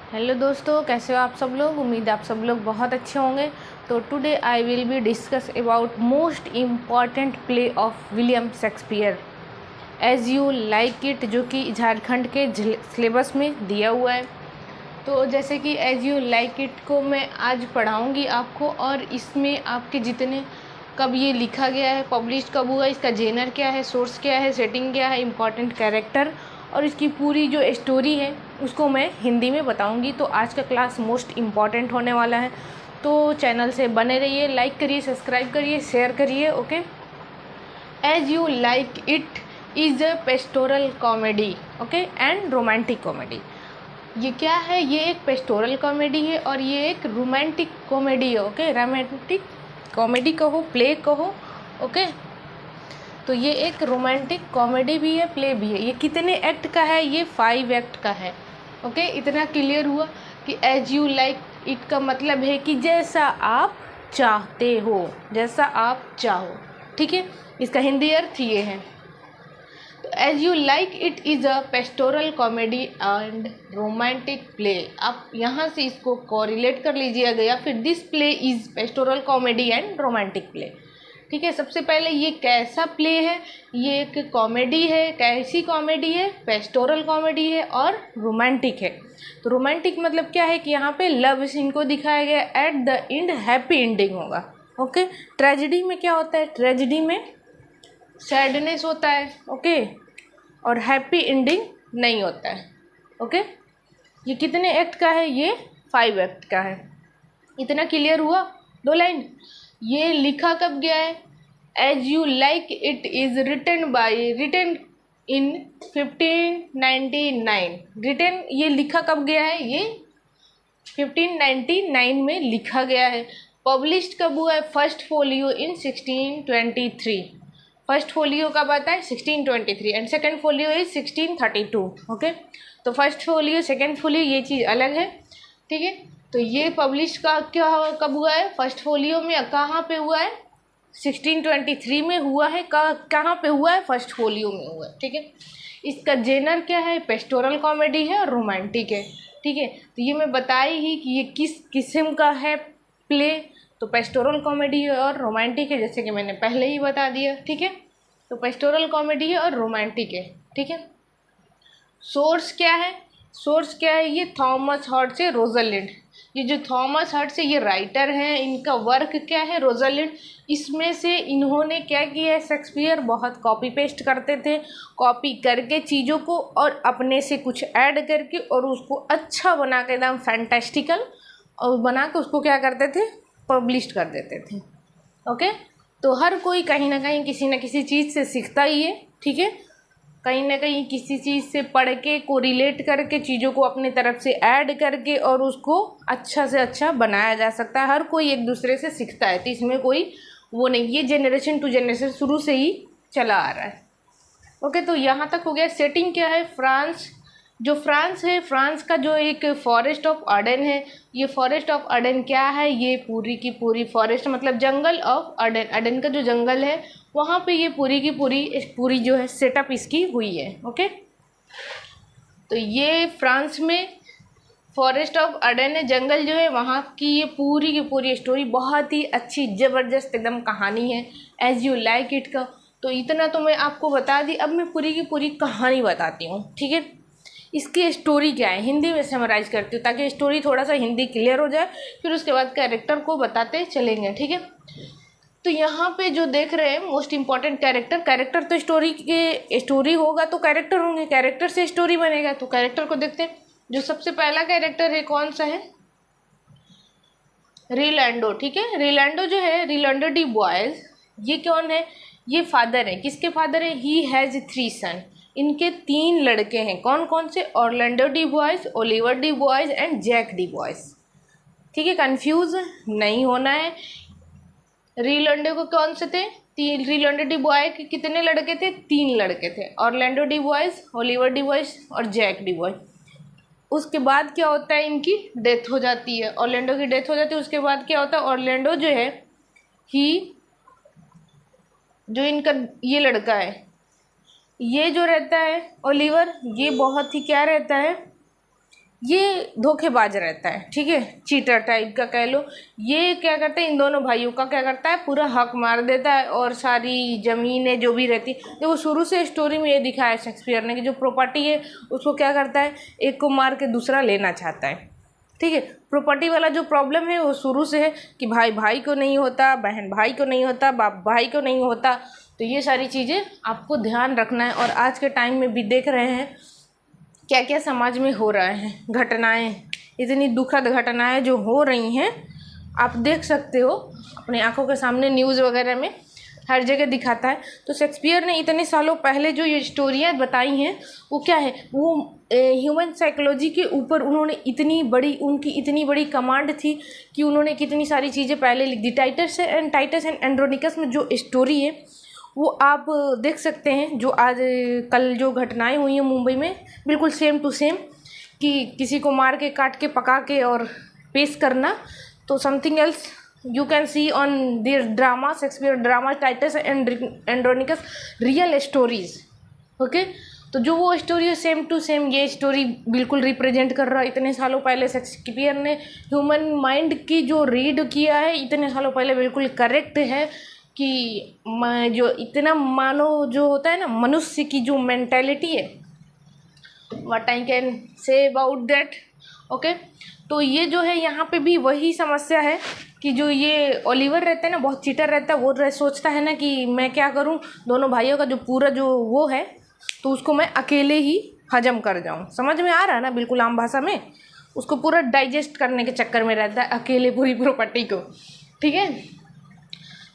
Hello दोस्तों, कैसे हो आप सब लोग। उम्मीद है आप सब लोग बहुत अच्छे होंगे। तो today I will be discuss about most important play of William Shakespeare as you like it, जो कि झारखंड के सिलेबस में दिया हुआ है। तो जैसे कि एज यू लाइक इट को मैं आज पढ़ाऊँगी आपको, और इसमें आपके जितने कब ये लिखा गया है, पब्लिश कब हुआ, इसका जेनर क्या है, सोर्स क्या है, सेटिंग क्या है, इम्पॉर्टेंट कैरेक्टर और इसकी पूरी जो स्टोरी है उसको मैं हिंदी में बताऊंगी। तो आज का क्लास मोस्ट इम्पॉर्टेंट होने वाला है। तो चैनल से बने रहिए, लाइक करिए, सब्सक्राइब करिए, शेयर करिए। Okay. As you like it is a pastoral comedy, okay, and romantic comedy. ये क्या है? ये एक पेस्टोरल कॉमेडी है और ये एक रोमांटिक कॉमेडी है। ओके, रोमांटिक कॉमेडी कहो, प्ले कहो। ओके, तो ये एक रोमांटिक कॉमेडी भी है, प्ले भी है। ये कितने एक्ट का है? ये 5 एक्ट का है। ओके, इतना क्लियर हुआ कि एज यू लाइक इट का मतलब है कि जैसा आप चाहते हो, जैसा आप चाहो। ठीक है, इसका हिंदी अर्थ ये है। तो as you like it is a pastoral comedy and romantic play. आप यहाँ से इसको कोरिलेट कर लीजिएगा, या फिर this play is pastoral comedy and romantic play. ठीक है, सबसे पहले ये कैसा प्ले है? ये एक कॉमेडी है। कैसी कॉमेडी है? पेस्टोरल कॉमेडी है और रोमांटिक है। तो रोमांटिक मतलब क्या है कि यहाँ पे लव सीन को दिखाया गया, eight the and happy ending होगा। ओके, ट्रेजेडी में क्या होता है? ट्रेजेडी में सैडनेस होता है। ओके, और हैप्पी एंडिंग नहीं होता है। ओके, ये कितने एक्ट का है? ये 5 एक्ट का है। इतना क्लियर हुआ? 2 लाइन। ये लिखा कब गया है? As you like it is written in 1599। Written ये लिखा कब गया है? ये 1599 में लिखा गया है। पब्लिश्ड कब हुआ है? फर्स्ट फोलियो इन 1623। फर्स्ट फोलियो कब आता है? 1623 and second folio is 1632। Okay, तो फर्स्ट फोलियो, सेकेंड फोलियो, ये चीज़ अलग है। ठीक है, तो ये पब्लिश का क्या कब हुआ है? फर्स्ट फोलियो में। कहाँ पे हुआ है? 1623 में हुआ है। कहाँ पे हुआ है? फर्स्ट फोलियो में हुआ है। ठीक है, इसका जेनर क्या है? पेस्टोरल कॉमेडी है और रोमांटिक है। ठीक है, तो ये मैं बताई ही कि ये किस किस्म का है प्ले। तो पेस्टोरल कॉमेडी है और रोमांटिक है, जैसे कि मैंने पहले ही बता दिया। ठीक है, तो पेस्टोरल कॉमेडी है और रोमांटिक है। ठीक है, सोर्स क्या है? सोर्स क्या है? ये थॉमस हॉड्स से रोजलिंड। ये जो थॉमस हॉड्स है, ये राइटर हैं। इनका वर्क क्या है? रोजलिंड। इसमें से इन्होंने क्या किया है? शेक्सपियर बहुत कॉपी पेस्ट करते थे, कॉपी करके चीज़ों को और अपने से कुछ ऐड करके और उसको अच्छा बना के एकदम फैंटास्टिकल और बना के उसको क्या करते थे? पब्लिश कर देते थे। ओके, तो हर कोई कहीं ना कहीं किसी न किसी चीज़ से सीखता ही है। ठीक है, कहीं ना कहीं किसी चीज़ से पढ़ के, को रिलेट करके, चीज़ों को अपनी तरफ से ऐड करके और उसको अच्छा से अच्छा बनाया जा सकता है। हर कोई एक दूसरे से सीखता है, तो इसमें कोई वो नहीं। ये जनरेशन टू जनरेशन शुरू से ही चला आ रहा है। ओके, तो यहाँ तक हो गया। सेटिंग क्या है? फ्रांस। जो फ्रांस है, फ्रांस का जो एक फॉरेस्ट ऑफ अर्डेन है। ये फॉरेस्ट ऑफ अर्डेन क्या है? ये पूरी की पूरी फॉरेस्ट मतलब जंगल ऑफ अर्डेन। अर्डेन का जो जंगल है वहाँ पे ये पूरी की पूरी जो है सेटअप इसकी हुई है। ओके, तो ये फ्रांस में फॉरेस्ट ऑफ अर्डेन है, जंगल जो है वहाँ की ये पूरी की पूरी स्टोरी बहुत ही अच्छी ज़बरदस्त एकदम कहानी है एज यू लाइक इट का। तो इतना तो मैं आपको बता दी। अब मैं पूरी की पूरी कहानी बताती हूँ। ठीक है, इसकी स्टोरी क्या है हिंदी में समराइज़ करती हूँ, ताकि स्टोरी थोड़ा सा हिंदी क्लियर हो जाए, फिर उसके बाद कैरेक्टर को बताते चलेंगे। ठीक है, तो यहाँ पे जो देख रहे हैं मोस्ट इम्पॉर्टेंट कैरेक्टर। कैरेक्टर तो स्टोरी होगा तो कैरेक्टर होंगे, कैरेक्टर से स्टोरी बनेगा। तो कैरेक्टर को देखते हैं। जो सबसे पहला कैरेक्टर है कौन सा है? रिलैंडो। ठीक है, रिलैंडो जो है, रिलैंडो डी बॉयज, ये कौन है? ये फादर है। किसके फादर है? He has 3 son. इनके 3 लड़के हैं। कौन कौन से? Orlando de Boys, Oliver de Boys and Jaques de Boys. ठीक है, कंफ्यूज नहीं होना है। रिलैंडो को कौन से थे? रिलैंडो डी बॉय के कितने लड़के थे? 3 लड़के थे। Orlando de Boys, Oliver de boys और जैक डी बॉयज। उसके बाद क्या होता है? इनकी डेथ हो जाती है। ऑरलैंडो की डेथ हो जाती है। उसके बाद क्या होता है? ऑरलैंडो जो है, ही जो इनका ये लड़का है, ये जो रहता है ओलिवर, ये बहुत ही क्या रहता है? ये धोखेबाज रहता है, ठीक है, चीटर टाइप का कह लो। ये क्या करते हैं, इन दोनों भाइयों का क्या करता है, पूरा हक मार देता है और सारी ज़मीनें जो भी रहती, देखो शुरू से स्टोरी में ये दिखाया है शेक्सपियर ने कि जो प्रॉपर्टी है उसको क्या करता है, एक को मार के दूसरा लेना चाहता है, ठीक है। प्रॉपर्टी वाला जो प्रॉब्लम है वो शुरू से है कि भाई भाई को नहीं होता, बहन भाई को नहीं होता, बाप भाई को नहीं होता। तो ये सारी चीज़ें आपको ध्यान रखना है। और आज के टाइम में भी देख रहे हैं क्या क्या समाज में हो रहा है, घटनाएं, इतनी दुखद घटनाएं जो हो रही हैं, आप देख सकते हो अपनी आंखों के सामने, न्यूज़ वगैरह में हर जगह दिखाता है। तो शेक्सपियर ने इतने सालों पहले जो ये स्टोरियाँ बताई हैं वो क्या है, वो ह्यूमन साइकोलॉजी के ऊपर उन्होंने उनकी इतनी बड़ी कमांड थी कि उन्होंने कितनी सारी चीज़ें पहले लिख दी। टाइटस एंड एंड्रोनिकस में जो स्टोरी है वो आप देख सकते हैं, जो आज कल जो घटनाएं हुई हैं मुंबई में, बिल्कुल सेम टू सेम, कि किसी को मार के काट के पका के और पेश करना। तो something else you can see on their drama, Shakespeare drama, Titus and Andronicus, real stories, okay. तो जो वो स्टोरी है सेम टू सेम ये स्टोरी बिल्कुल रिप्रेजेंट कर रहा है। इतने सालों पहले शेक्सपियर ने ह्यूमन माइंड की जो रीड किया है इतने सालों पहले, बिल्कुल करेक्ट है कि जो इतना मानव जो होता है ना, मनुष्य की जो मेंटेलिटी है, what I can say about that, okay. तो ये जो है यहाँ पे भी वही समस्या है कि जो ये ओलिवर रहता है ना, बहुत चीटर रहता है, वो सोचता है ना कि मैं क्या करूँ, दोनों भाइयों का जो पूरा जो वो है तो उसको मैं अकेले ही हजम कर जाऊँ। समझ में आ रहा है ना, बिल्कुल आम भाषा में, उसको पूरा डाइजेस्ट करने के चक्कर में रहता है अकेले पूरी प्रॉपर्टी को, ठीक है।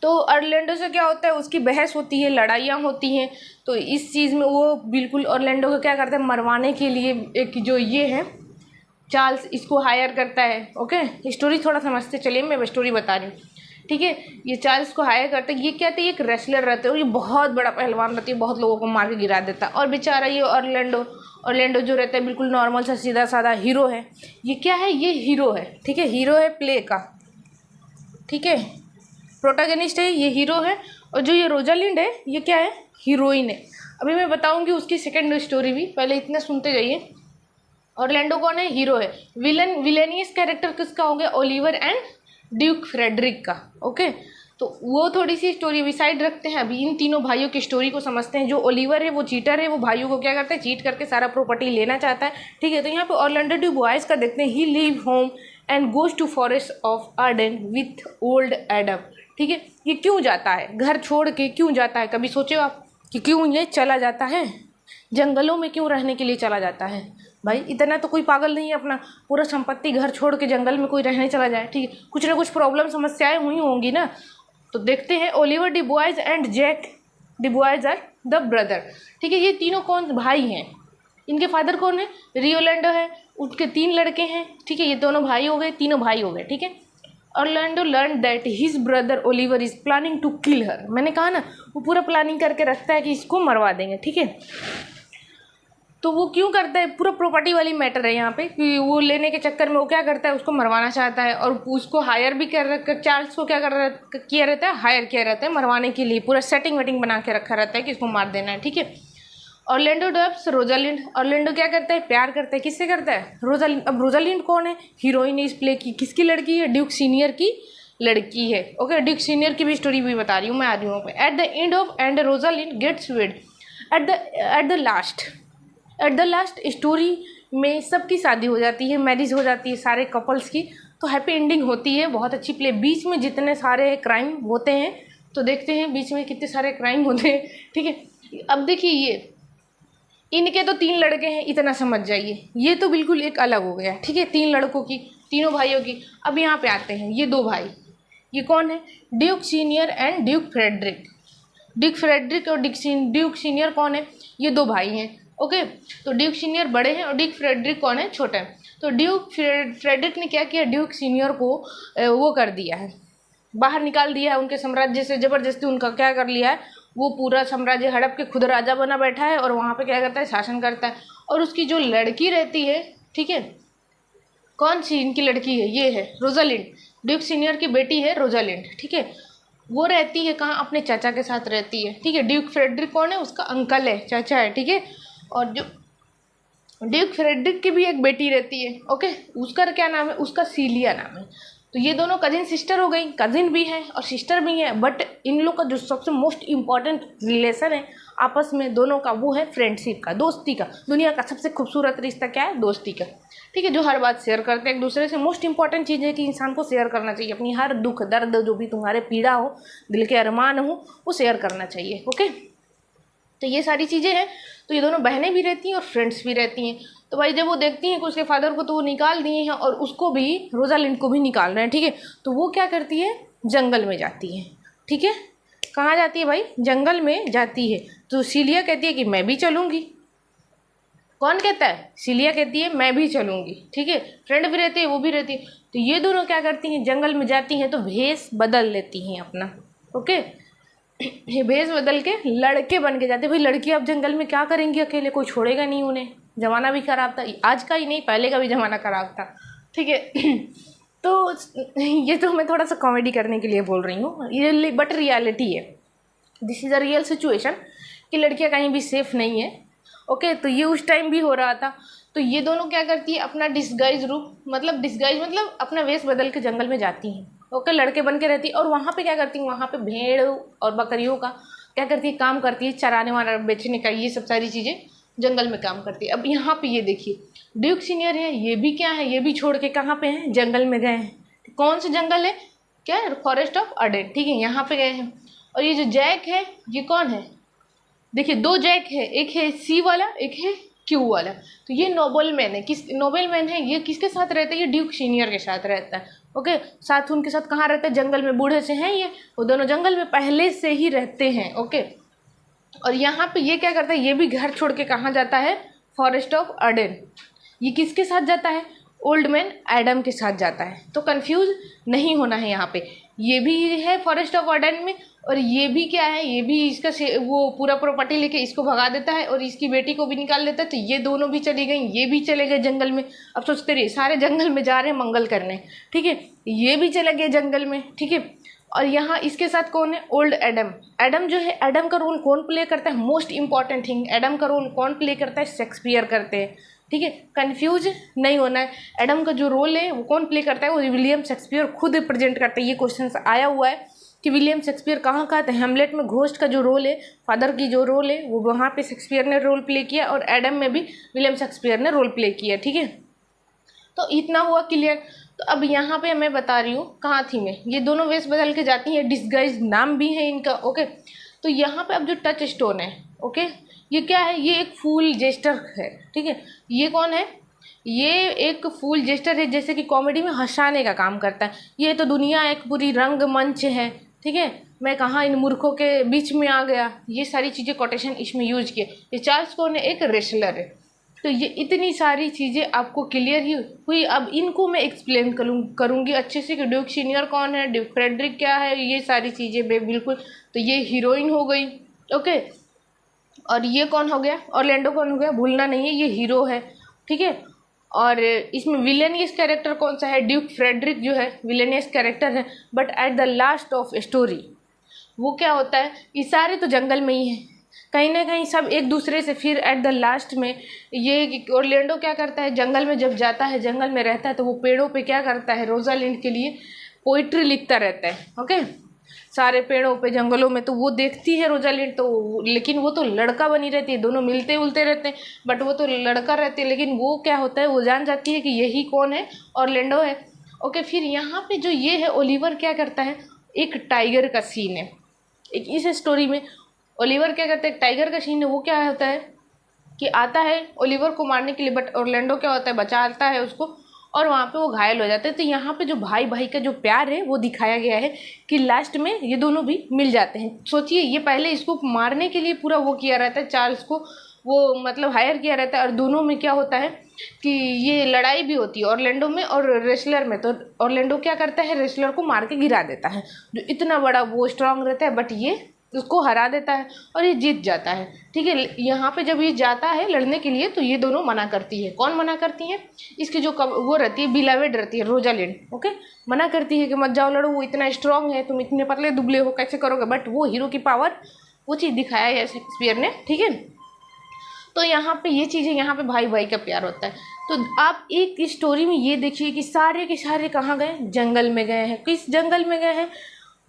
तो ऑरलैंडो से क्या होता है, उसकी बहस होती है, लड़ाइयाँ होती हैं। तो इस चीज़ में वो बिल्कुल ऑरलैंडो को क्या करता है, मरवाने के लिए एक जो ये है चार्ल्स, इसको हायर करता है, ओके। स्टोरी थोड़ा समझते चलिए, मैं स्टोरी बता रही हूँ, ठीक है। ये चार्ल्स को हायर करता है, ये क्या है, एक रेसलर रहता है और ये बहुत बड़ा पहलवान रहती है, बहुत लोगों को मार के गिरा देता है। और बेचारा ये ऑरलैंडो जो रहता है बिल्कुल नॉर्मल सा सीधा साधा हीरो है। ये क्या है, ये हीरो है, ठीक है, हीरो है प्ले का, ठीक है, प्रोटैगनिस्ट है, ये हीरो है। और जो ये रोजालिंड है ये क्या है, हीरोइन है। अभी मैं बताऊंगी उसकी सेकंड स्टोरी भी, पहले इतना सुनते जाइए। ऑरलैंडो कौन है, हीरो है। विलेनियस कैरेक्टर किसका हो गया, ओलिवर एंड ड्यूक फ्रेडरिक का, ओके। तो वो थोड़ी सी स्टोरी विसाइड रखते हैं, अभी इन तीनों भाइयों की स्टोरी को समझते हैं। जो ओलिवर है वो चीटर है, वो भाइयों को क्या करता है, चीट करके सारा प्रॉपर्टी लेना चाहता है, ठीक है। तो यहाँ पे ऑरलैंडो डी बॉयज़ का देखते हैं, he leave home and goes to forest of Arden with old Adam, ठीक है। ये क्यों जाता है, घर छोड़ के क्यों जाता है, कभी सोचे आप कि क्यों ये चला जाता है, जंगलों में क्यों रहने के लिए चला जाता है। भाई इतना तो कोई पागल नहीं है अपना पूरा संपत्ति घर छोड़ के जंगल में कोई रहने चला जाए, ठीक है। कुछ ना कुछ प्रॉब्लम समस्याएं हुई होंगी ना। तो देखते हैं, Oliver de Boys and Jaques de Boys are the brother, ठीक है। ये तीनों कौन भाई हैं, इनके फादर कौन है, रियोलैंडो है, उनके 3 लड़के हैं, ठीक है। ये दोनों भाई हो गए, तीनों भाई हो गए, ठीक है। Orlando learn that his brother Oliver is planning to kill her, मैंने कहा ना वो पूरा प्लानिंग करके रखता है कि इसको मरवा देंगे, ठीक है। तो वो क्यों करता है, पूरा प्रॉपर्टी वाली मैटर है यहाँ पे कि वो लेने के चक्कर में वो क्या करता है, उसको मरवाना चाहता है। और उसको हायर भी चार्ल्स को क्या किया रहता है, हायर किया रहता है मरवाने के लिए, पूरा सेटिंग वेटिंग बना के रखा रहता है कि इसको मार देना है, ठीक है। ऑरलैंडो डब्स रोजालिंड, ऑरलैंडो क्या करता है, प्यार करता है, किससे करता है, रोजालिंड। अब रोजालिंड कौन है, हीरोइन इस प्ले की, किसकी लड़की है, ड्यूक सीनियर की लड़की है, ओके। ड्यूक सीनियर की भी स्टोरी भी बता रही हूँ मैं, आ रही हूँ। At the end of and Rosalind gets wed at the last story में सबकी शादी हो जाती है, मैरिज हो जाती है सारे कपल्स की, तो हैप्पी एंडिंग होती है, बहुत अच्छी प्ले। बीच में जितने सारे क्राइम होते हैं तो देखते हैं बीच में कितने सारे क्राइम होते हैं, ठीक है। अब देखिए ये इनके तो 3 लड़के हैं, इतना समझ जाइए, ये तो बिल्कुल एक अलग हो गया, ठीक है। 3 लड़कों की, तीनों भाइयों की। अब यहाँ पे आते हैं ये 2 भाई, ये कौन है, duke senior and duke Frederick. Duke Frederick और ड्यूक सीनियर कौन है, ये 2 भाई हैं, ओके। तो ड्यूक सीनियर बड़े हैं और ड्यूक फ्रेडरिक कौन है, छोटे हैं। तो ड्यूक फ्रेडरिक ने क्या किया, ड्यूक सीनियर को वो कर दिया है, बाहर निकाल दिया है उनके साम्राज्य से, ज़बरदस्ती उनका क्या कर लिया है, वो पूरा साम्राज्य हड़प के खुद राजा बना बैठा है और वहाँ पे क्या करता है, शासन करता है। और उसकी जो लड़की रहती है, ठीक है, कौन सी इनकी लड़की है, ये है रोजालिंड, ड्यूक सीनियर की बेटी है रोजालिंड, ठीक है। वो रहती है कहाँ, अपने चाचा के साथ रहती है, ठीक है। ड्यूक फ्रेडरिक कौन है, उसका अंकल है, चाचा है, ठीक है। और जो ड्यूक फ्रेडरिक की भी एक बेटी रहती है, ओके, उसका क्या नाम है, उसका सीलिया नाम है। तो ये दोनों कजिन सिस्टर हो गई, कजिन भी है और सिस्टर भी है, बट इन लोग का जो सबसे मोस्ट इम्पॉर्टेंट रिलेशन है आपस में दोनों का, वो है फ्रेंडशिप का, दोस्ती का। दुनिया का सबसे खूबसूरत रिश्ता क्या है, दोस्ती का, ठीक है, जो हर बात शेयर करते हैं एक दूसरे से। मोस्ट इंपॉर्टेंट चीज़ है कि इंसान को शेयर करना चाहिए, अपनी हर दुख दर्द, जो भी तुम्हारे पीड़ा हो, दिल के अरमान हो, वो शेयर करना चाहिए, ओके। तो ये सारी चीज़ें हैं। तो ये दोनों बहनें भी रहती हैं और फ्रेंड्स भी रहती हैं। तो भाई जब वो देखती हैं कि उसके फादर को तो वो निकाल दिए हैं और उसको भी, रोजालिंड को भी निकाल रहे हैं, ठीक है, तो वो क्या करती है, जंगल में जाती है, ठीक है। कहाँ जाती है भाई, जंगल में जाती है। तो सीलिया कहती है कि मैं भी चलूँगी। कौन कहता है, सीलिया कहती है मैं भी चलूँगी, ठीक है। फ्रेंड भी रहती है, वो भी रहती है। तो ये दोनों क्या करती हैं, जंगल में जाती हैं तो भेष बदल लेती हैं अपना, ओके। ये भेष बदल के लड़के बन के जाते। भाई लड़की अब जंगल में क्या करेंगी अकेले, कोई छोड़ेगा नहीं उन्हें, ज़माना भी ख़राब था, आज का ही नहीं पहले का भी ज़माना ख़राब था, ठीक है। तो ये तो मैं थोड़ा सा कॉमेडी करने के लिए बोल रही हूँ, ये बट रियलिटी है, this is a real situation कि लड़कियाँ कहीं भी सेफ़ नहीं है, ओके। तो ये उस टाइम भी हो रहा था। तो ये दोनों क्या करती है, अपना डिस्गाइज रूप, मतलब डिस्गाइज मतलब अपना वेश बदल के जंगल में जाती हैं, ओके, लड़के बन के रहती है। और वहाँ पे क्या करती हैं, वहाँ पे भेड़ और बकरियों का क्या करती है, काम करती है, चराने वाला, बेचने का, ये सब सारी चीज़ें जंगल में काम करती है। अब यहाँ पे ये देखिए, ड्यूक सीनियर है, ये भी क्या है, ये भी छोड़ के कहाँ पे हैं, जंगल में गए हैं। कौन सा जंगल है, क्या है, फॉरेस्ट ऑफ अर्डेन, ठीक है, यहाँ पे गए हैं। और ये जो जैक है, ये कौन है, देखिए दो जैक है, एक है सी वाला, एक है क्यू वाला। तो ये नोबल मैन है, किस नोबल मैन है, ये किसके साथ रहता है, ये ड्यूक सीनियर के साथ रहता है, ओके। साथ उनके साथ कहाँ रहते हैं, जंगल में, बूढ़े से हैं ये, वो दोनों जंगल में पहले से ही रहते हैं, ओके। और यहाँ पे ये क्या करता है, ये भी घर छोड़ के कहाँ जाता है, फॉरेस्ट ऑफ अर्डेन। ये किसके साथ जाता है, ओल्ड मैन एडम के साथ जाता है। तो कंफ्यूज नहीं होना है यहाँ पे, ये भी है फॉरेस्ट ऑफ अर्डेन में और ये भी क्या है, ये भी इसका वो पूरा प्रॉपर्टी लेके इसको भगा देता है और इसकी बेटी को भी निकाल देता है। तो ये दोनों भी चली गई, ये भी चले गए जंगल में। अब सोचते रहिए, सारे जंगल में जा रहे हैं मंगल करने, ठीक है, ये भी चले गए जंगल में, ठीक है। और यहाँ इसके साथ कौन है, ओल्ड एडम। एडम जो है, एडम का रोल कौन प्ले करता है, मोस्ट इंपॉर्टेंट थिंग, एडम का रोल कौन प्ले करता है, शेक्सपियर करते हैं, ठीक है। कंफ्यूज नहीं होना है, एडम का जो रोल है वो कौन प्ले करता है, वो विलियम शेक्सपियर खुद प्रेजेंट करते हैं। ये क्वेश्चन आया हुआ है कि विलियम शेक्सपियर कहाँ का है, हेमलेट में घोस्ट का जो रोल है, फादर की जो रोल है, वो वहाँ पे शेक्सपियर ने रोल प्ले किया और एडम में भी विलियम शेक्सपियर ने रोल प्ले किया, ठीक है। तो इतना हुआ क्लियर। तो अब यहाँ पे मैं बता रही हूँ, कहाँ थी मैं, ये दोनों वेश बदल के जाती हैं, डिस्गाइज नाम भी है इनका, ओके। तो यहाँ पे अब जो टच स्टोन है, ओके, ये क्या है, ये एक फूल जेस्टर है, ठीक है। ये कौन है, ये एक फूल जेस्टर है, जैसे कि कॉमेडी में हंसाने का काम करता है। ये तो दुनिया एक पूरी रंगमंच है, ठीक है, मैं कहाँ इन मूर्खों के बीच में आ गया, ये सारी चीज़ें कोटेशन इसमें यूज किए। ये चार्ल्स कौन है, एक रेसलर है। तो ये इतनी सारी चीज़ें आपको क्लियर ही हुई। अब इनको मैं एक्सप्लेन करूँगी अच्छे से कि ड्यूक सीनियर कौन है, ड्यूक फ्रेडरिक क्या है, ये सारी चीज़ें बिल्कुल। तो ये हीरोइन हो गई, ओके। और ये कौन हो गया, ऑरलैंडो कौन हो गया, भूलना नहीं है, ये हीरो है, ठीक है। और इसमें विलेनियस कैरेक्टर कौन सा है, ड्यूक फ्रेडरिक जो है विलेनियस कैरेक्टर है। But at the last of story वो क्या होता है, ये सारे तो जंगल में ही हैं, कहीं ना कहीं सब एक दूसरे से। फिर एट द लास्ट में ये ऑरलैंडो क्या करता है, जंगल में जब जाता है, जंगल में रहता है, तो वो पेड़ों पे क्या करता है, रोजालिंड के लिए पोइट्री लिखता रहता है, ओके, सारे पेड़ों पे, जंगलों में। तो वो देखती है रोजालिंड, तो लेकिन वो तो लड़का बनी रहती है, दोनों मिलते उलते रहते हैं, बट वो तो लड़का रहते हैं। लेकिन वो क्या होता है, वो जान जाती है कि यही कौन है, ऑरलैंडो है, ओके। फिर यहाँ पे जो ये है, ओलिवर क्या करता है, एक टाइगर का सीन है एक इस स्टोरी में। ओलिवर क्या करता है, टाइगर का सीन है, वो क्या होता है कि आता है ओलिवर को मारने के लिए, बट ऑरलैंडो क्या होता है, बचाता है उसको और वहाँ पे वो घायल हो जाते हैं। तो यहाँ पे जो भाई भाई का जो प्यार है वो दिखाया गया है कि लास्ट में ये दोनों भी मिल जाते हैं। सोचिए, ये पहले इसको मारने के लिए पूरा वो किया रहता है, चार्ल्स को वो मतलब हायर किया रहता है। और दोनों में क्या होता है कि ये लड़ाई भी होती है ऑरलैंडो में और रेसलर में। तो ऑरलैंडो क्या करता है, रेसलर को मार के गिरा देता है, जो इतना बड़ा वो स्ट्रांग रहता है, बट ये उसको हरा देता है और ये जीत जाता है, ठीक है। यहाँ पे जब ये जाता है लड़ने के लिए, तो ये दोनों मना करती है। कौन मना करती है, इसकी जो वो रहती है, बिलावेड रहती है, रोजालिंड, ओके, मना करती है कि मत जाओ लड़ो, वो इतना स्ट्रांग है, तुम इतने पतले दुबले हो, कैसे करोगे। बट वो हीरो की पावर, वो चीज़ दिखाया है शेक्सपियर ने, ठीक है। तो यहाँ पे ये चीज़ें, यहाँ पे भाई भाई का प्यार होता है। तो आप एक स्टोरी में ये देखिए कि सारे के सारे कहाँ गए, जंगल में गए हैं। किस जंगल में गए हैं,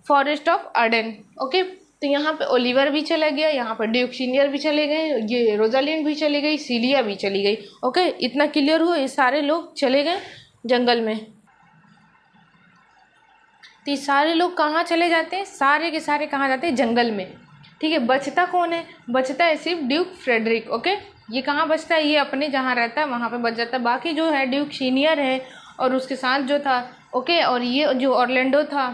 फॉरेस्ट ऑफ अर्डेन। ओके, तो यहाँ पे ओलिवर भी चला गया, यहाँ पर ड्यूक सीनियर भी चले गए, ये रोजालिंड भी चली गई, सीलिया भी चली गई। ओके, इतना क्लियर हुआ, ये सारे लोग चले गए जंगल में। तो ये सारे लोग कहाँ चले जाते हैं, सारे के सारे कहाँ जाते हैं, जंगल में। ठीक है, बचता कौन है, बचता है सिर्फ ड्यूक फ्रेडरिक। ओके, ये कहाँ बचता है, ये अपने जहाँ रहता है वहाँ पे बच जाता है। बाकी जो है ड्यूक सीनियर है और उसके साथ जो था, ओके, और ये जो ऑर्लैंडो था,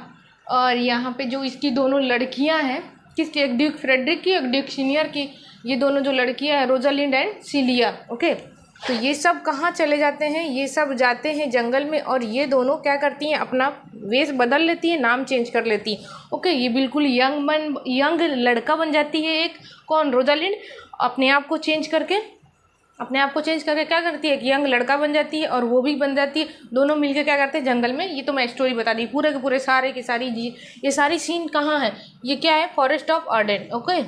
और यहाँ पे जो इसकी दोनों लड़कियाँ हैं, किसकी, एक ड्यूक फ्रेडरिक की, एक ड्यूक सीनियर की, ये दोनों जो लड़कियाँ हैं रोजालिंड एंड सीलिया। ओके, तो ये सब कहाँ चले जाते हैं, ये सब जाते हैं जंगल में, और ये दोनों क्या करती हैं, अपना वेश बदल लेती हैं, नाम चेंज कर लेती हैं। ओके, ये बिल्कुल यंग लड़का बन जाती है एक, कौन, रोजालिंड, अपने आप को चेंज करके क्या करती है, एक यंग लड़का बन जाती है, और वो भी बन जाती है, दोनों मिलकर क्या करते हैं जंगल में। ये तो मैं स्टोरी बता दी, पूरे के पूरे सारे की सारी ये सारी सीन कहाँ है, ये क्या है, forest of Arden. Okay,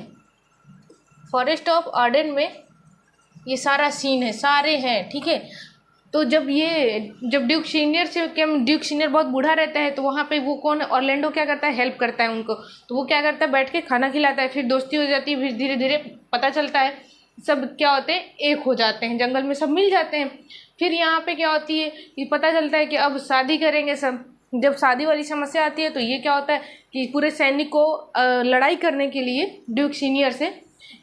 forest of Arden में ये सारा सीन है, सारे हैं। ठीक है, तो जब ड्यूक सीनियर से क्या, ड्यूक सीनियर बहुत बूढ़ा रहता है, तो वहाँ पे वो कौन है, ऑर्लैंडो क्या करता है, हेल्प करता है उनको। तो वो क्या करता है, बैठ के खाना खिलाता है, फिर दोस्ती हो जाती है, फिर धीरे धीरे पता चलता है सब क्या होते हैं, एक हो जाते हैं, जंगल में सब मिल जाते हैं। फिर यहाँ पे क्या होती है, ये पता चलता है कि अब शादी करेंगे सब। जब शादी वाली समस्या आती है तो ये क्या होता है कि पूरे सैनिक को लड़ाई करने के लिए ड्यूक सीनियर से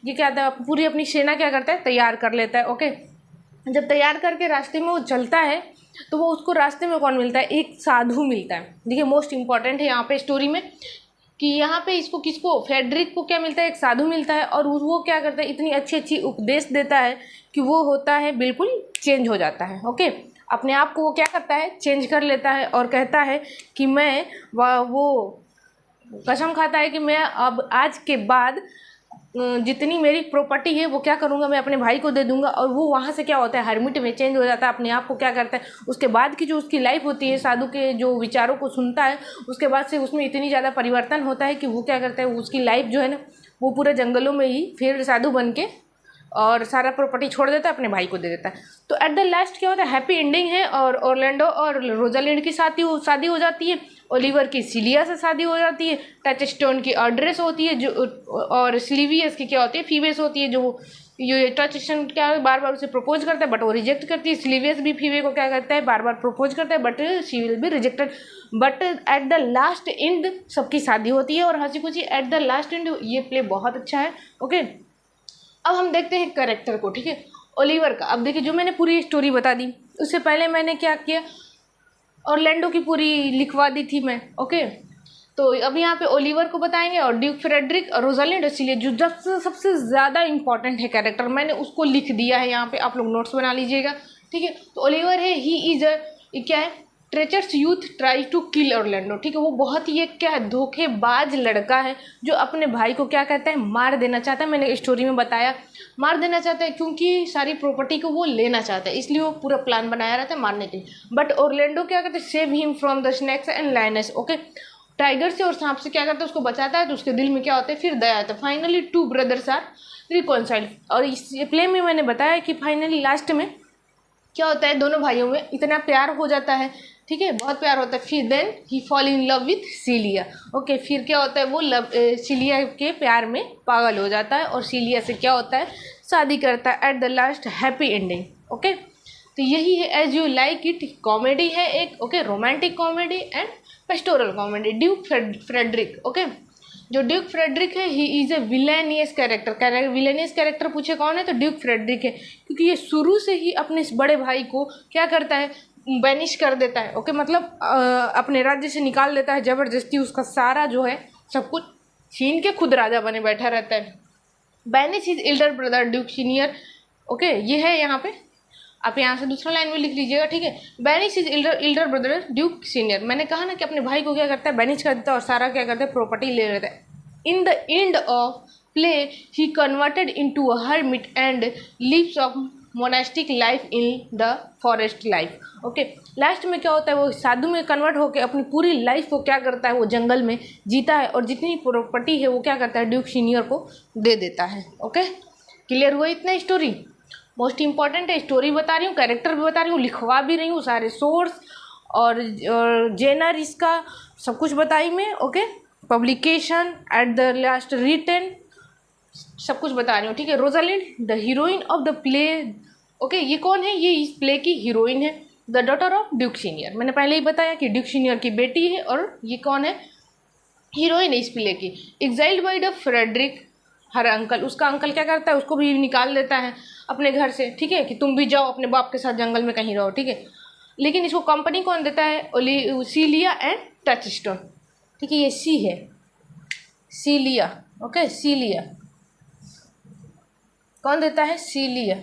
ये क्या होता है, पूरी अपनी सेना क्या करता है, तैयार कर लेता है। ओके, जब तैयार करके रास्ते में वो चलता है तो वो उसको रास्ते में कौन मिलता है, एक साधु मिलता है। देखिए, मोस्ट इंपॉर्टेंट है यहाँ पे स्टोरी में कि यहाँ पे इसको किसको, फ्रेडरिक को क्या मिलता है, एक साधु मिलता है, और वो क्या करता है, इतनी अच्छी अच्छी उपदेश देता है कि वो होता है बिल्कुल चेंज हो जाता है। ओके, अपने आप को वो क्या करता है, चेंज कर लेता है, और कहता है कि मैं वो कसम खाता है कि मैं अब आज के बाद जितनी मेरी प्रॉपर्टी है वो क्या करूँगा, मैं अपने भाई को दे दूंगा। और वो वहाँ से क्या होता है, हरमिट में चेंज हो जाता है, अपने आप को क्या करता है, उसके बाद की जो उसकी लाइफ होती है, साधु के जो विचारों को सुनता है, उसके बाद से उसमें इतनी ज़्यादा परिवर्तन होता है कि वो क्या करता है, उसकी लाइफ जो है ना, वो पूरे जंगलों में ही फिर साधु बन के और सारा प्रॉपर्टी छोड़ देता है, अपने भाई को दे देता है। तो एट द लास्ट क्या होता है, हैप्पी एंडिंग है, और ऑर्लैंडो और रोजालिंड की शादी हो जाती है, ओलिवर की सिलिया से शादी हो जाती है, टचस्टोन की ऑड्रेस होती है जो, और स्लीवियस की क्या होती है, फीवेस होती है, जो ये टचस्टोन क्या बार बार उसे प्रपोज करता है बट वो रिजेक्ट करती है। स्लीवियस भी फीवे को क्या करता है, बार बार प्रपोज करता है but she will be rejected. But at the last and सबकी शादी होती है, और हंसी खुशी एट द लास्ट एंड। ये प्ले बहुत अच्छा है। ओके, अब हम देखते हैं कैरेक्टर को। ठीक है, ओलिवर का। अब देखिए, जो मैंने पूरी स्टोरी बता दी, उससे पहले मैंने क्या किया, ऑर्लैंडो की पूरी लिखवा दी थी मैं। ओके, तो अब यहाँ पे ओलिवर को बताएंगे, और ड्यूक फ्रेडरिक और रोजालिंड, इसलिए जो सबसे ज़्यादा इंपॉर्टेंट है कैरेक्टर, मैंने उसको लिख दिया है यहाँ पे, आप लोग नोट्स बना लीजिएगा। ठीक है, तो ओलिवर है, ही इज क्या है, treacherous youth try to kill Orlando. ठीक है, वो बहुत ही एक क्या है, धोखेबाज लड़का है, जो अपने भाई को क्या कहता है, मार देना चाहता है। मैंने स्टोरी में बताया, मार देना चाहता है क्योंकि सारी प्रॉपर्टी को वो लेना चाहता है, इसलिए वो पूरा प्लान बनाया रहता है मारने के लिए। बट ऑर्लैंडो क्या कहते हैं, save him from the snacks and lioness. Okay, tiger से और सांप से क्या करता है, उसको बचाता है, तो उसके दिल में क्या होता है, फिर दया आता है। Finally two brothers are reconciled. और इस प्ले में मैंने बताया कि फाइनली लास्ट में क्या होता है, दोनों भाइयों में इतना प्यार हो जाता है। ठीक है, बहुत प्यार होता है। फिर then he fall in love with Celia. Okay, फिर क्या होता है, वो सिलिया के प्यार में पागल हो जाता है, और सिलिया से क्या होता है, शादी करता है। At the last happy ending. Okay, तो यही है as you like it. Comedy है एक, okay, romantic comedy and pastoral comedy. Duke Frederick. Okay, जो ड्यूक फ्रेडरिक है, he is a villainous character. Villainous character पूछे कौन है, तो ड्यूक फ्रेडरिक है, क्योंकि ये शुरू से ही अपने इस बड़े भाई को क्या करता है, बैनिश कर देता है। ओके, मतलब अपने राज्य से निकाल देता है ज़बरदस्ती, उसका सारा जो है सब कुछ छीन के खुद राजा बने बैठा रहता है। Banish is Elder brother Duke senior. Okay, ये है यहाँ पे, आप यहाँ से दूसरा लाइन में लिख लीजिएगा। ठीक है, banish is Elder brother Duke senior. मैंने कहा ना कि अपने भाई को क्या करता है, बैनिश कर देता है, और सारा क्या करता है, प्रॉपर्टी ले लेता है। In the end of play he converted into a hermit and lives of monastic life in the forest life. Okay, last में क्या होता है, वो साधु में कन्वर्ट होकर अपनी पूरी लाइफ को क्या करता है, वो जंगल में जीता है, और जितनी प्रॉपर्टी है वो क्या करता है, ड्यूक सीनियर को दे देता है। ओके, क्लियर हुआ इतना स्टोरी। मोस्ट इंपॉर्टेंट है, स्टोरी बता रही हूँ, कैरेक्टर भी बता रही हूँ, लिखवा भी रही हूँ, सारे सोर्स और जेनर इसका सब कुछ बताई मैं। Okay, publication, at the last written, सब कुछ बता रही हूँ, ठीक है। Rosalind the heroine of the play. Okay, ये कौन है? ये इस प्ले की हीरोइन है, the daughter of duke senior. मैंने पहले ही बताया कि ड्यूक सीनियर की बेटी है और ये कौन है? हीरोइन है इस प्ले की। Exiled by the Frederick, her uncle, उसका अंकल क्या करता है, उसको भी निकाल देता है अपने घर से, ठीक है, कि तुम भी जाओ अपने बाप के साथ जंगल में कहीं रहो, ठीक है। लेकिन इसको कंपनी कौन देता है? सीलिया एंड टचस्टोन, ठीक है, ये सी है, सीलिया। ओके, सीलिया कौन देता है? सीलिया,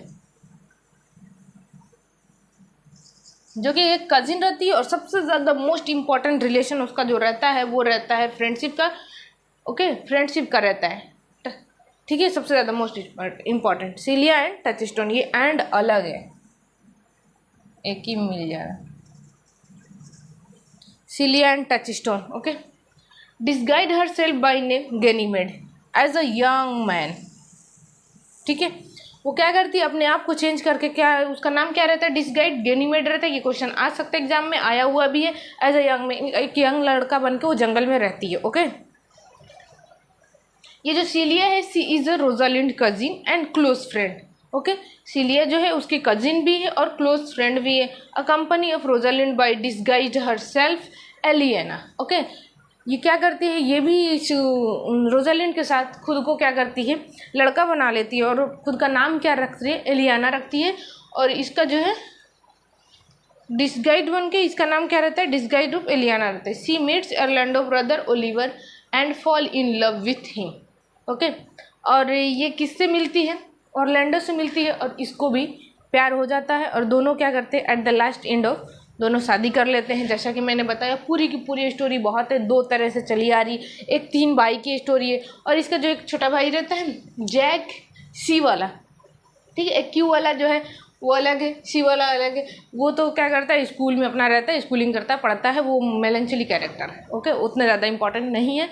जो कि एक कजिन रहती है और सबसे ज़्यादा मोस्ट इम्पॉर्टेंट रिलेशन उसका जो रहता है वो रहता है फ्रेंडशिप का। ओके, फ्रेंडशिप का रहता है, ठीक है, सबसे ज़्यादा most important. Celia and Touchstone, ये एंड अलग है, एक ही मिल जा रहा है। Celia and Touchstone, okay. Disguised herself by name Ganymede as a young man, ठीक है। वो क्या करती है? अपने आप को चेंज करके, क्या उसका नाम क्या रहता है? डिस्गाइड गैनीमेड रहता है। ये क्वेश्चन आ सकता है एग्जाम में, आया हुआ भी है। एज अ यंग मैन, एक यंग लड़का बन के वो जंगल में रहती है। ओके, ये जो सीलिया है, she is a Rosalind cousin and close friend. Okay, Celia जो है उसकी कजिन भी है और क्लोज फ्रेंड भी है। A company of Rosalind by disguise herself Aliena. Okay, ये क्या करती है? ये भी रोजालिंड के साथ खुद को क्या करती है? लड़का बना लेती है और खुद का नाम क्या रखती है? एलियाना रखती है। और इसका जो है डिस्गाइड बन के इसका नाम क्या रहता है? डिस्गाइड ऑफ एलियाना रहता है। She meets Orlando brother Oliver and fall in love with him. Okay, और ये किससे मिलती है? ऑरलैंडो से मिलती है और इसको भी प्यार हो जाता है और दोनों क्या करते हैं? Eight the last end of दोनों शादी कर लेते हैं। जैसा कि मैंने बताया, पूरी की पूरी स्टोरी बहुत है, दो तरह से चली आ रही। एक 3 भाई की स्टोरी है और इसका जो एक छोटा भाई रहता है जैक, सी वाला, ठीक है, एक क्यू वाला जो है वो अलग है, सी वाला अलग है। वो तो क्या करता है? स्कूल में अपना रहता है, स्कूलिंग करता है, पढ़ता है, वो मेलेंचली कैरेक्टर है। ओके, उतना ज़्यादा इंपॉर्टेंट नहीं है,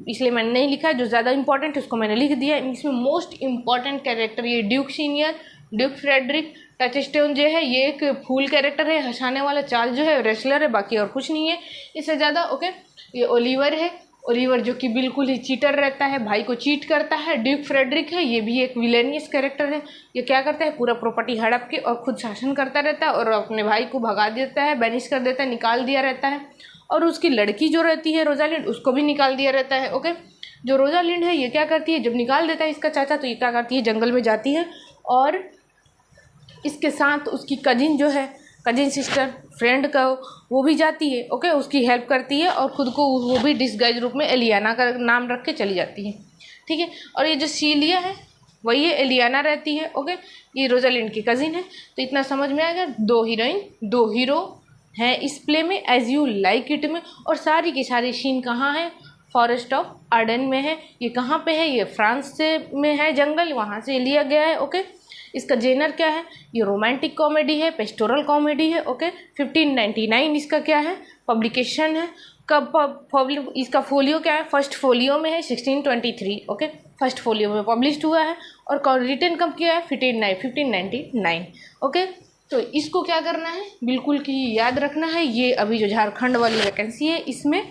इसलिए मैंने नहीं लिखा है। जो ज़्यादा इंपॉर्टेंट है उसको मैंने लिख दिया। इसमें मोस्ट इंपॉर्टेंट कैरेक्टर ये duke senior, duke Frederick. Touchstone जो है ये एक फूल कैरेक्टर है, हंसाने वाला, चार्ल्स जो है रेसलर है, बाकी और कुछ नहीं है इससे ज़्यादा। ओके, ये ओलिवर है, ओलिवर जो कि बिल्कुल ही चीटर रहता है, भाई को चीट करता है। ड्यूक फ्रेडरिक है, ये भी एक विलेनियस कैरेक्टर है। ये क्या करता है? पूरा प्रॉपर्टी हड़प के और खुद शासन करता रहता है और अपने भाई को भगा देता है, बैनिश कर देता है, निकाल दिया रहता है। और उसकी लड़की जो रहती है रोजालिंड, उसको भी निकाल दिया रहता है। ओके, जो रोजालिंड है ये क्या करती है? जब निकाल देता है इसका चाचा, तो ये क्या करती है? जंगल में जाती है और इसके साथ उसकी कजिन जो है, कजिन सिस्टर, फ्रेंड का, वो भी जाती है। ओके, उसकी हेल्प करती है और ख़ुद को वो भी डिस्गाइज रूप में एलियाना का नाम रख के चली जाती है, ठीक है। और ये जो सीलिया है वही है, एलियाना रहती है। ओके, ये रोजालिंड की कजिन है। तो इतना समझ में आएगा। 2 हीरोइन 2 हीरो हैं इस प्ले में, एज यू लाइक इट में। और सारी की सारी सीन कहाँ है? फॉरेस्ट ऑफ आर्डन में है। ये कहाँ पे है? ये फ्रांस से में है जंगल, वहाँ से लिया गया है। ओके, इसका जेनर क्या है? ये रोमांटिक कॉमेडी है, पेस्टोरल कॉमेडी है। ओके, 1599 इसका क्या है? पब्लिकेशन है। कब इसका फोलियो क्या है? फर्स्ट फोलियो में है 1623। ओके, फर्स्ट फोलियो में पब्लिश हुआ है। और रिटन कब किया है? 1599। ओके, तो इसको क्या करना है? बिल्कुल कि याद रखना है। ये अभी जो झारखंड वाली वैकेंसी है इसमें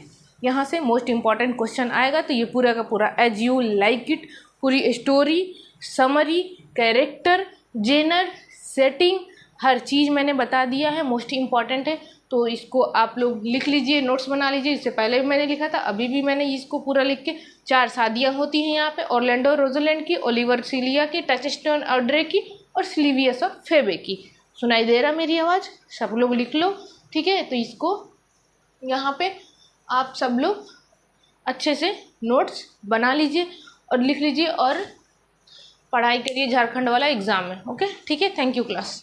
यहाँ से मोस्ट इंपॉर्टेंट क्वेश्चन आएगा। तो ये पूरा का पूरा एज यू लाइक इट, पूरी story, summary, character, genre, setting, हर चीज़ मैंने बता दिया है, मोस्ट इम्पॉर्टेंट है। तो इसको आप लोग लिख लीजिए, नोट्स बना लीजिए। इससे पहले भी मैंने लिखा था, अभी भी मैंने इसको पूरा लिख के। 4 शादियाँ होती हैं यहाँ पे, ऑरलैंडो रोजालैंड की, ओलिवर सीलिया की, टचस्टोन ऑड्रे की और सिल्वियस और फेबे की। सुनाई दे रहा मेरी आवाज़? सब लोग लिख लो, ठीक है। तो इसको यहाँ पे आप सब लोग अच्छे से नोट्स बना लीजिए और लिख लीजिए और पढ़ाई करिए झारखंड वाला एग्ज़ाम में। ओके, ठीक है। Thank you class.